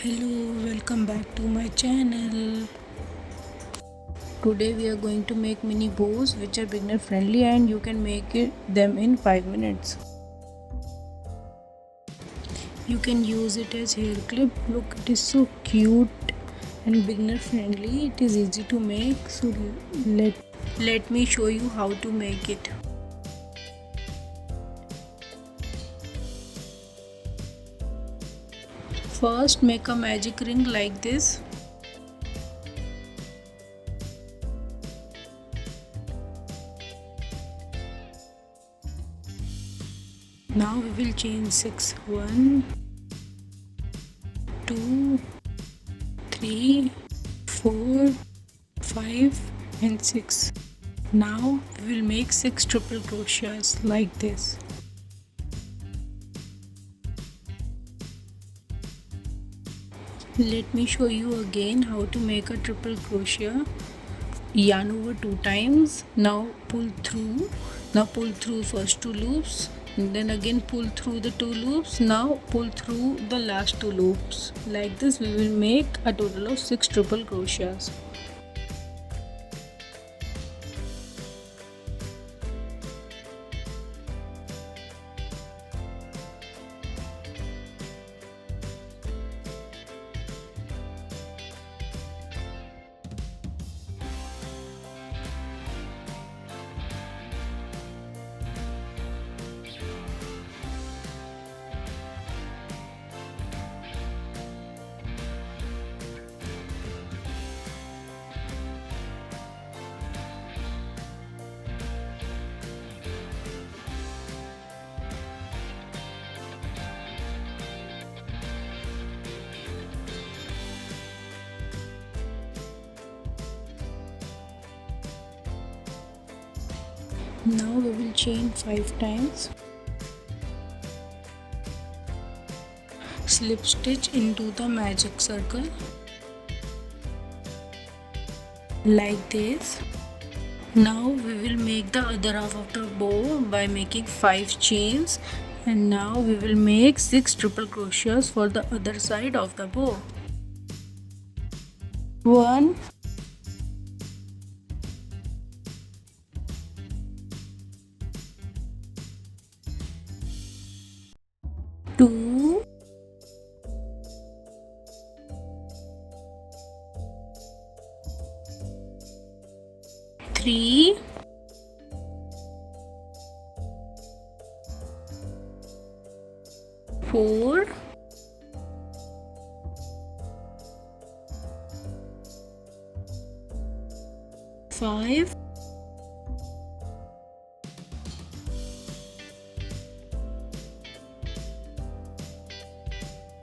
Hello, welcome back to my channel. Today we are going to make mini bows which are beginner friendly and you can make them in 5 minutes. You can use it as hair clip. Look, it is so cute and beginner friendly. It is easy to make, so let me show you how to make it. First, make a magic ring like this. Now we will chain 6. 1, 2, 3, 4, 5 and 6. Now we will make 6 triple crochets like this. Let me show you again how to make a triple crochet. Yarn over 2 times. Now pull through. Now pull through first 2 loops. And then again pull through the 2 loops. Now pull through the last 2 loops. Like this we will make a total of 6 triple crochets. Now we will chain 5 times. Slip stitch into the magic circle like this. Now we will make the other half of the bow by making 5 chains, and now we will make 6 triple crochets for the other side of the bow. 1, 2, 3, 4, 5,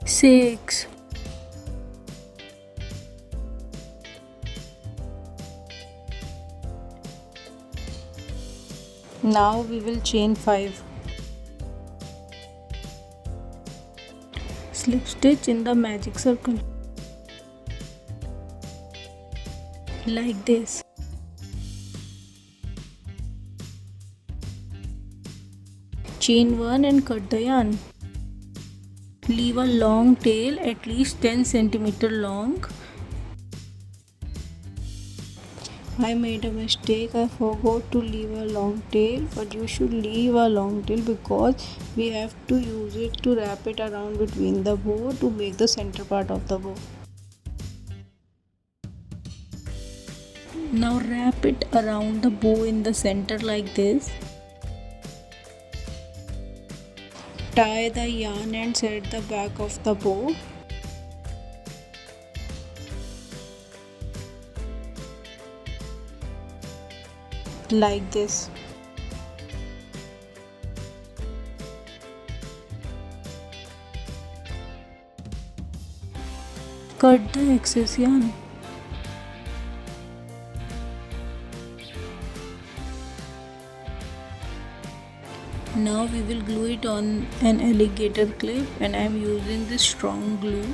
6. Now we will chain 5. Slip stitch in the magic circle like this. Chain 1 and cut the yarn. Leave a long tail at least 10 cm long. I made a mistake. I forgot to leave a long tail, but you should leave a long tail because we have to use it to wrap it around between the bow to make the center part of the bow. Now wrap it around the bow in the center like this. Tie the yarn ends at the back of the bow. Like this. Cut the excess yarn. Now we will glue it on an alligator clip, and I am using this strong glue.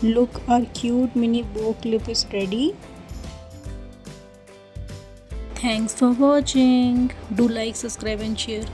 Look, our cute mini bow clip is ready. Thanks for watching. Do like, subscribe and share.